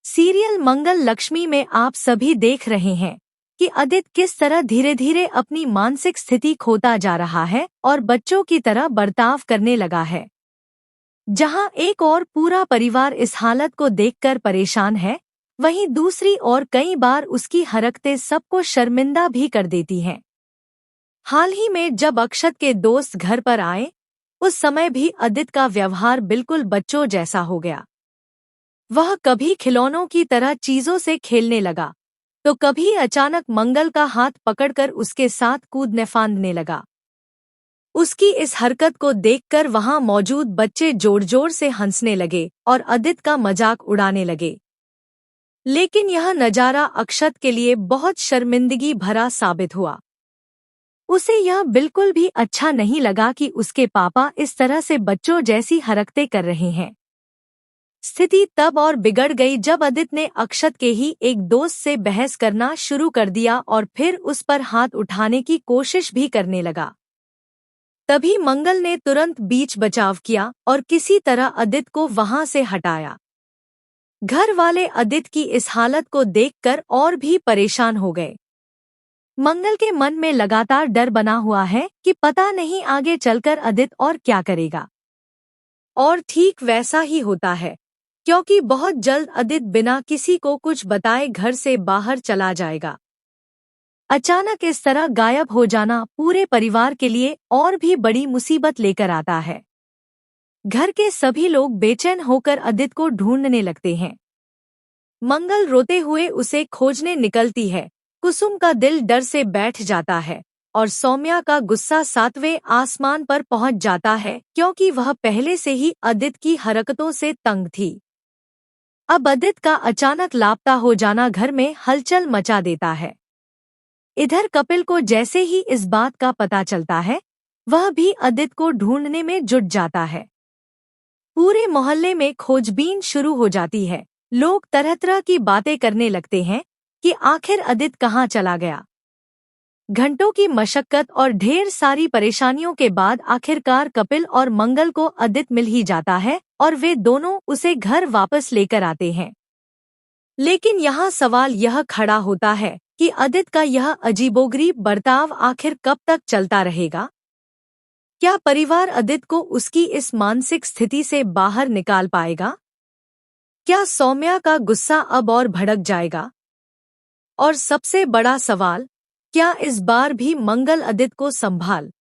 Serial मंगल लक्ष्मी में आप सभी देख रहे हैं कि आदित्य किस तरह धीरे धीरे अपनी मानसिक स्थिति खोता जा रहा है और बच्चों की तरह बर्ताव करने लगा है। जहां एक और पूरा परिवार इस हालत को देखकर परेशान है, वहीं दूसरी ओर कई बार उसकी हरकतें सबको शर्मिंदा भी कर देती हैं। हाल ही में जब अक्षत के दोस्त घर पर आए, उस समय भी आदित्य का व्यवहार बिल्कुल बच्चों जैसा हो गया। वह कभी खिलौनों की तरह चीजों से खेलने लगा, तो कभी अचानक मंगल का हाथ पकड़कर उसके साथ कूदने फांदने लगा। उसकी इस हरकत को देखकर वहां मौजूद बच्चे जोर जोर से हंसने लगे और आदित्य का मजाक उड़ाने लगे। लेकिन यह नजारा अक्षत के लिए बहुत शर्मिंदगी भरा साबित हुआ। उसे यह बिल्कुल भी अच्छा नहीं लगा कि उसके पापा इस तरह से बच्चों जैसी हरकतें कर रहे हैं। स्थिति तब और बिगड़ गई जब आदित्य ने अक्षत के ही एक दोस्त से बहस करना शुरू कर दिया और फिर उस पर हाथ उठाने की कोशिश भी करने लगा। तभी मंगल ने तुरंत बीच बचाव किया और किसी तरह आदित्य को वहां से हटाया। घर वाले आदित्य की इस हालत को देखकर और भी परेशान हो गए। मंगल के मन में लगातार डर बना हुआ है कि पता नहीं आगे चलकर आदित्य और क्या करेगा। और ठीक वैसा ही होता है, क्योंकि बहुत जल्द आदित्य बिना किसी को कुछ बताए घर से बाहर चला जाएगा। अचानक इस तरह गायब हो जाना पूरे परिवार के लिए और भी बड़ी मुसीबत लेकर आता है। घर के सभी लोग बेचैन होकर आदित्य को ढूंढने लगते हैं। मंगल रोते हुए उसे खोजने निकलती है, कुसुम का दिल डर से बैठ जाता है और सौम्या का गुस्सा 7वें आसमान पर पहुंच जाता है, क्योंकि वह पहले से ही आदित्य की हरकतों से तंग थी। अब आदित्य का अचानक लापता हो जाना घर में हलचल मचा देता है। इधर कपिल को जैसे ही इस बात का पता चलता है, वह भी आदित्य को ढूंढने में जुट जाता है। पूरे मोहल्ले में खोजबीन शुरू हो जाती है। लोग तरह तरह की बातें करने लगते हैं कि आखिर आदित्य कहाँ चला गया। घंटों की मशक्कत और ढेर सारी परेशानियों के बाद आखिरकार कपिल और मंगल को आदित्य मिल ही जाता है और वे दोनों उसे घर वापस लेकर आते हैं। लेकिन यहाँ सवाल यह खड़ा होता है कि आदित्य का यह अजीबोगरीब बर्ताव आखिर कब तक चलता रहेगा। क्या परिवार आदित्य को उसकी इस मानसिक स्थिति से बाहर निकाल पाएगा? क्या सौम्या का गुस्सा अब और भड़क जाएगा? और सबसे बड़ा सवाल, क्या इस बार भी मंगल आदित्य को संभाल